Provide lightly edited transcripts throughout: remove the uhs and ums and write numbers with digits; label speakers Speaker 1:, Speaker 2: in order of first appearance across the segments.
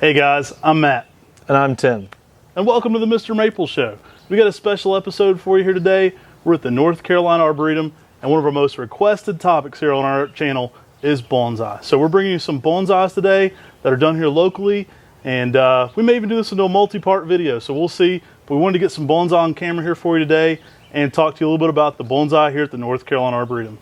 Speaker 1: Hey guys, I'm Matt.
Speaker 2: And I'm Tim.
Speaker 1: And welcome to the Mr. Maple Show. We got a special episode for you here today. We're at the North Carolina Arboretum, and one of our most requested topics here on our channel is bonsai. So we're bringing you some bonsais today that are done here locally, and we may even do this into a multi-part video, so we'll see. But we wanted to get some bonsai on camera here for you today and talk to you a little bit about the bonsai here at the North Carolina Arboretum.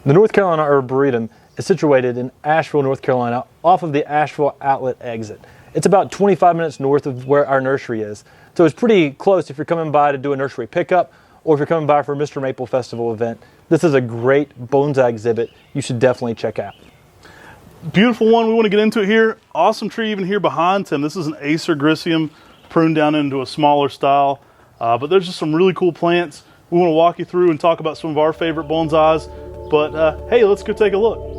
Speaker 2: The North Carolina Arboretum is situated in Asheville, North Carolina, off of the Asheville Outlet exit. It's about 25 minutes north of where our nursery is. So it's pretty close if you're coming by to do a nursery pickup or if you're coming by for a Mr. Maple Festival event. This is a great bonsai exhibit you should definitely check out.
Speaker 1: Beautiful one. We want to get into it here. Awesome tree even here behind Tim. This is an Acer gricium pruned down into a smaller style. But there's just some really cool plants. We want to walk you through and talk about some of our favorite bonsais. But hey, let's go take a look.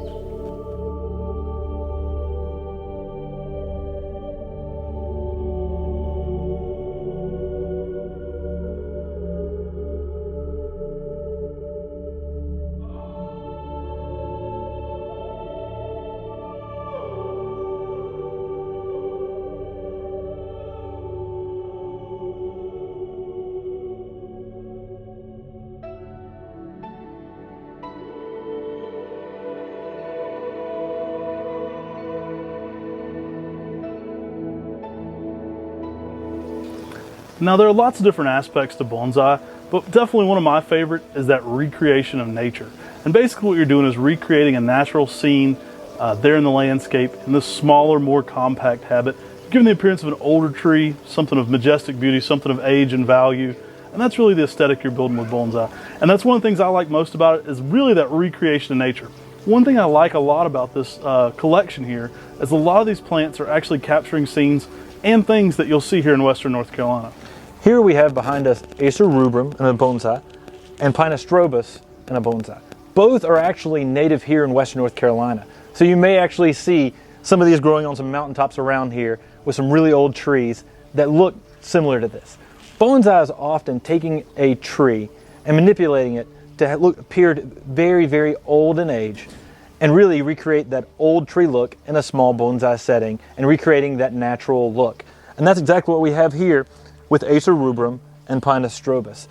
Speaker 1: Now there are lots of different aspects to bonsai, but definitely one of my favorite is that recreation of nature. And basically what you're doing is recreating a natural scene there in the landscape in this smaller, more compact habit, giving the appearance of an older tree, something of majestic beauty, something of age and value. And that's really the aesthetic you're building with bonsai. And that's one of the things I like most about it is really that recreation of nature. One thing I like a lot about this collection here is a lot of these plants are actually capturing scenes and things that you'll see here in Western North Carolina.
Speaker 2: Here we have behind us Acer rubrum and a bonsai, and Pinus strobus and a bonsai. Both are actually native here in Western North Carolina. So you may actually see some of these growing on some mountaintops around here with some really old trees that look similar to this. Bonsai is often taking a tree and manipulating it to appear very, very old in age and really recreate that old tree look in a small bonsai setting and recreating that natural look. And that's exactly what we have here with Acer rubrum and Pinus strobus.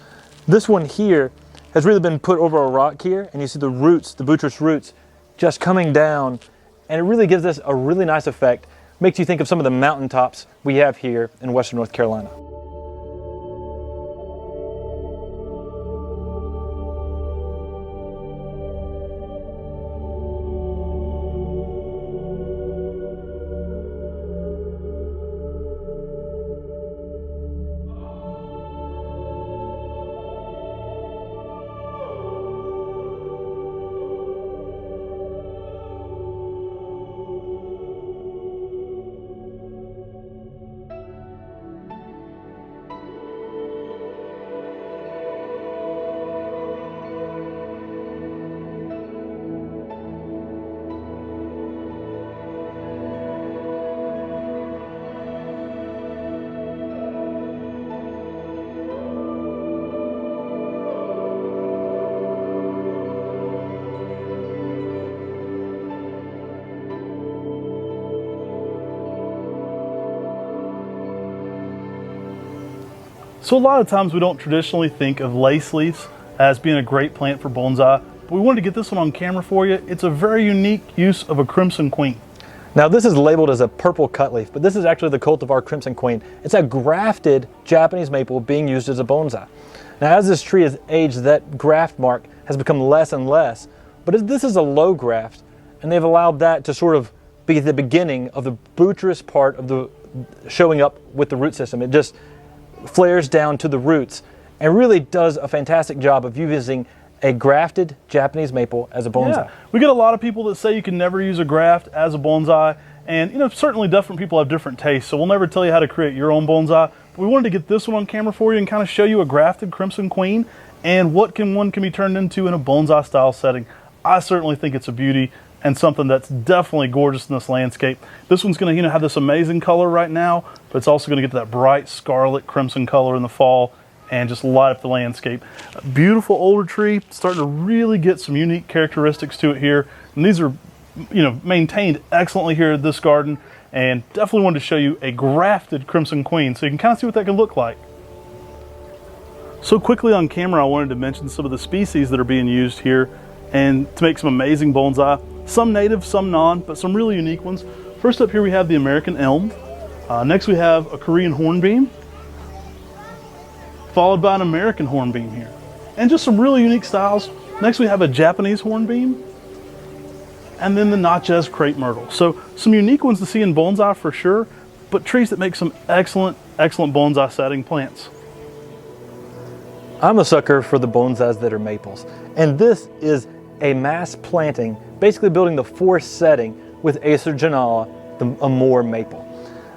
Speaker 2: This one here has really been put over a rock here, and you see the roots, the buttress roots, just coming down, and it really gives us a really nice effect. Makes you think of some of the mountaintops we have here in Western North Carolina. So a lot of times we don't traditionally think of lace leaves as being a great plant for bonsai, but we wanted to get this one on camera for you. It's a very unique use of a crimson queen. Now this is labeled as a purple cutleaf, but this is actually the cultivar crimson queen. It's a grafted Japanese maple being used as a bonsai. Now as this tree has aged, that graft mark has become less and less, but this is a low graft, and they've allowed that to sort of be the beginning of the buttress part of the showing up with the root system. It just flares down to the roots and really does a fantastic job of using a grafted Japanese maple as a bonsai.
Speaker 1: Yeah. We get a lot of people that say you can never use a graft as a bonsai, and you know, certainly different people have different tastes, so we'll never tell you how to create your own bonsai. But we wanted to get this one on camera for you and kind of show you a grafted crimson queen and what one can be turned into in a bonsai style setting. I certainly think it's a beauty and something that's definitely gorgeous in this landscape. This one's going to have this amazing color right now, but it's also going to get that bright scarlet crimson color in the fall and just light up the landscape. A beautiful older tree, starting to really get some unique characteristics to it here. And these are, maintained excellently here at this garden. and definitely wanted to show you a grafted Crimson Queen so you can kind of see what that could look like. So quickly on camera, I wanted to mention some of the species that are being used here and to make some amazing bonsai. Some native, some non, but some really unique ones. First up here we have the American elm. Next we have a Korean hornbeam, followed by an American hornbeam here. And just some really unique styles. Next we have a Japanese hornbeam, and then the Natchez crepe myrtle. So some unique ones to see in bonsai for sure, but trees that make some excellent bonsai setting plants.
Speaker 2: I'm a sucker for the bonsais that are maples, and this is a mass planting, basically building the forest setting with Acer genala, the Amur maple.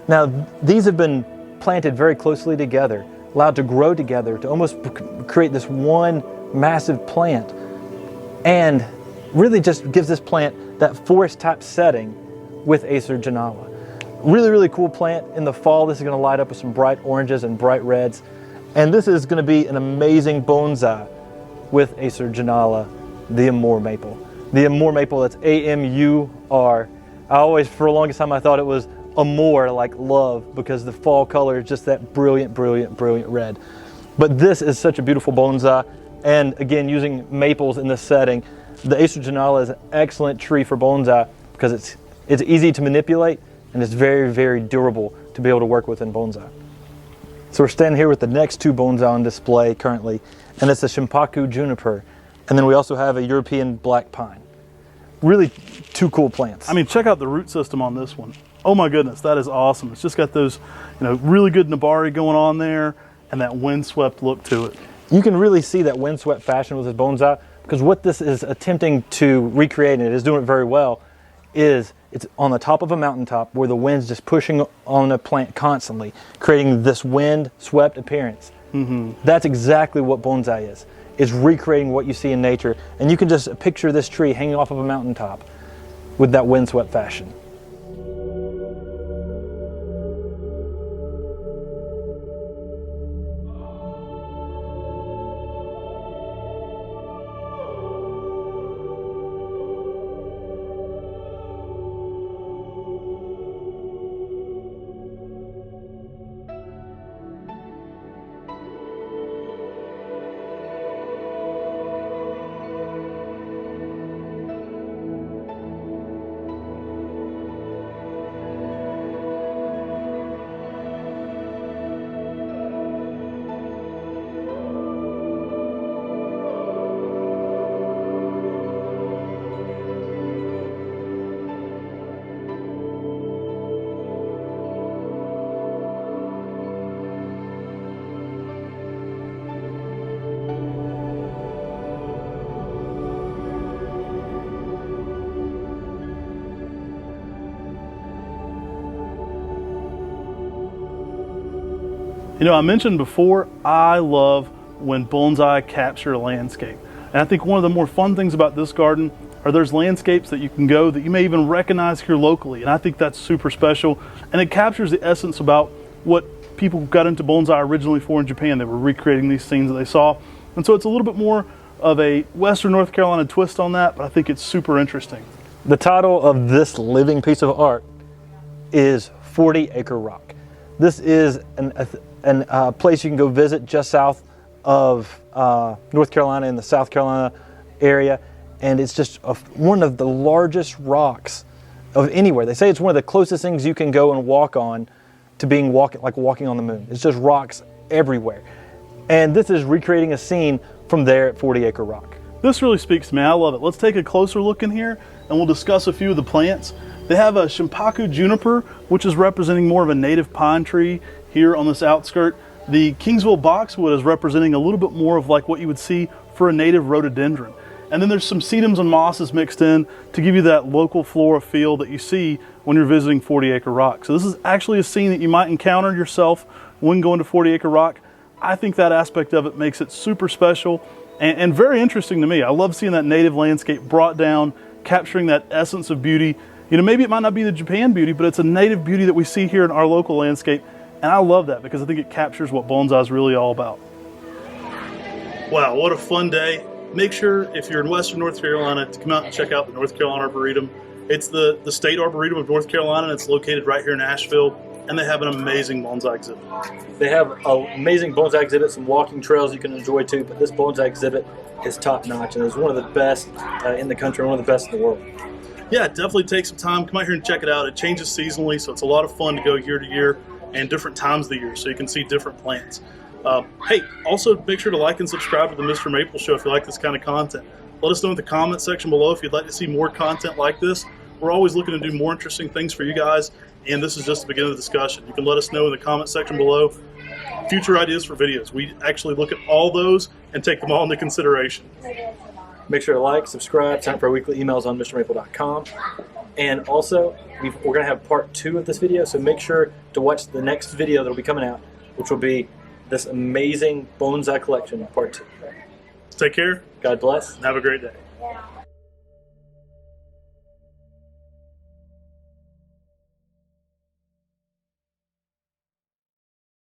Speaker 2: Now, these have been planted very closely together, allowed to grow together to almost create this one massive plant, and really just gives this plant that forest type setting with Acer genala. Really cool plant. In the fall, this is going to light up with some bright oranges and bright reds. And this is going to be an amazing bonsai with Acer genala, the Amur maple. The Amur maple, that's A-M-U-R. I always, for the longest time, I thought it was Amor, like love, because the fall color is just that brilliant red. But this is such a beautiful bonsai. And again, using maples in this setting, the Acer genala is an excellent tree for bonsai because it's easy to manipulate and it's very durable to be able to work with in bonsai. So we're standing here with the next two bonsai on display currently, and it's a Shimpaku juniper, and then we also have a European black pine. Really two cool plants.
Speaker 1: I mean, check out the root system on this one. Oh my goodness, that is awesome. It's just got those, really good nabari going on there and that windswept look to it.
Speaker 2: You can really see that windswept fashion with this bonsai because what this is attempting to recreate, and it is doing it very well, is it's on the top of a mountaintop where the wind's just pushing on a plant constantly, creating this wind-swept appearance. That's exactly what bonsai is recreating what you see in nature. And you can just picture this tree hanging off of a mountaintop with that windswept fashion.
Speaker 1: I mentioned before, I love when bonsai capture a landscape. And I think one of the more fun things about this garden are there's landscapes that you can go that you may even recognize here locally. And I think that's super special. And it captures the essence about what people got into bonsai originally for in Japan. They were recreating these scenes that they saw. And so it's a little bit more of a Western North Carolina twist on that, but I think it's super interesting.
Speaker 2: The title of this living piece of art is 40 Acre Rock. This is a place you can go visit just south of North Carolina in the South Carolina area, and it's just one of the largest rocks of anywhere. They say it's one of the closest things you can go and walk on to being like walking on the moon. It's just rocks everywhere, and this is recreating a scene from there at 40 Acre Rock.
Speaker 1: This really speaks to me. I love it. Let's take a closer look in here and we'll discuss a few of the plants. They have a Shimpaku juniper, which is representing more of a native pine tree here on this outskirt. The Kingsville boxwood is representing a little bit more of like what you would see for a native rhododendron. And then there's some sedums and mosses mixed in to give you that local flora feel that you see when you're visiting 40 Acre Rock. So this is actually a scene that you might encounter yourself when going to 40 Acre Rock. I think that aspect of it makes it super special and very interesting to me. I love seeing that native landscape brought down, capturing that essence of beauty. Maybe it might not be the Japan beauty, but it's a native beauty that we see here in our local landscape. And I love that because I think it captures what bonsai is really all about. Wow, what a fun day. Make sure if you're in Western North Carolina to come out and check out the North Carolina Arboretum. It's the State Arboretum of North Carolina, and it's located right here in Asheville, and they have an amazing bonsai exhibit.
Speaker 2: They have an amazing bonsai exhibit, some walking trails you can enjoy too, but this bonsai exhibit is top notch and is one of the best in the country, one of the best in the world.
Speaker 1: Yeah, definitely take some time, come out here and check it out. It changes seasonally, so it's a lot of fun to go year to year and different times of the year, so you can see different plants. Hey, also make sure to like and subscribe to the Mr. Maple Show if you like this kind of content. Let us know in the comment section below if you'd like to see more content like this. We're always looking to do more interesting things for you guys, and this is just the beginning of the discussion. You can let us know in the comment section below future ideas for videos. We actually look at all those and take them all into consideration.
Speaker 2: Make sure to like, subscribe, sign up for our weekly emails on mrmaple.com. And also, we're going to have part 2 of this video, so make sure to watch the next video that will be coming out, which will be this amazing bonsai collection, part 2.
Speaker 1: Take care.
Speaker 2: God bless.
Speaker 1: And have a great day.